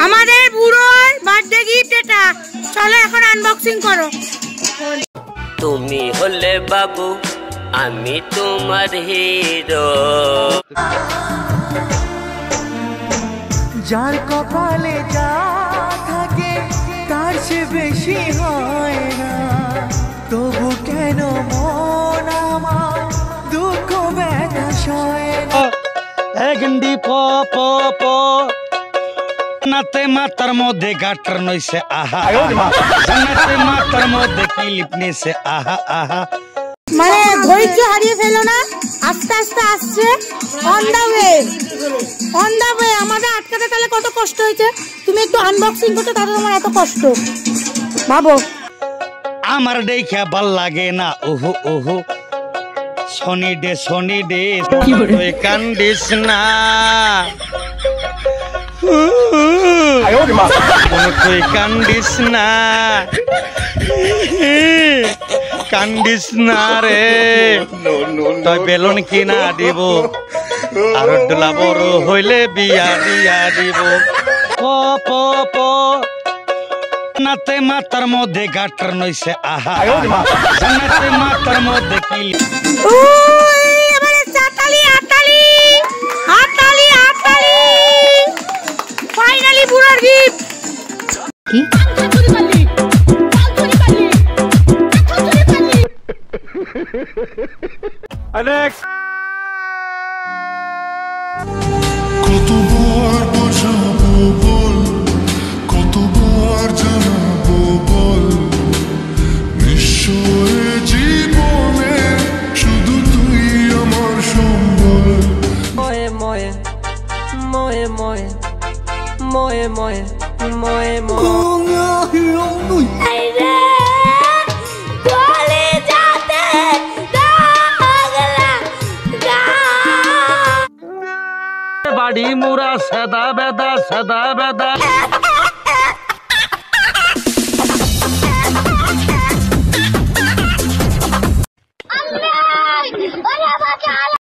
আমাদের বুড়োর birthday gift এটা। চলো এখন আনবক্সিং করো। তুমি হলে বাবু, আমি তোমার হিরো। যার কপালে যা থাকে তার চেয়ে বেশি হয় না, তবু কেন মন আমার দুঃখ ব্যথা সয় না। গন্ডি প প প নাতে মাতার মধ্যে গাটার নইছে আহা নাতে মাতার মধ্যে ক্লিপ নিছে আহা আহা। মানে ধৈর্য হারিয়ে ফেলো না, আস্তে আস্তে আসছে। On the way, on the way. আমাদের আটকাতে তাহলে কত কষ্ট হয়েছে। তুমি একটু আনবক্সিং করতে তাহলে তোমার এত কষ্ট ভাবো। আমার দেখা ভাল লাগে না ওহো ওহো। শনি ডে তুই কান্দিস না, তুই কান্দিস না, কান্দিস না রে। তুই বেলুন কিনা দিব, আর ডোলা বড় হইলে বিয়া দিয়া দিব। প প প নাতে মাতার মধ্যে গাটার নইছে আহা নাতে মাতার মধ্যে কি। এবারে চাতালি আতালি আতালি আতালি। ফাইনালি বুড়ার গিফট কি? অনেক কতবার বোঝাবো বল, কতবার জানাবো বল, নিশ্চয় জীবনে শুধু তুই আমার সম্বল। ময়ে ময়ে ময়ে ময়ে ময়ে ময়ে ময়ে ময়ে বাড়ি মুরা সদা বেদা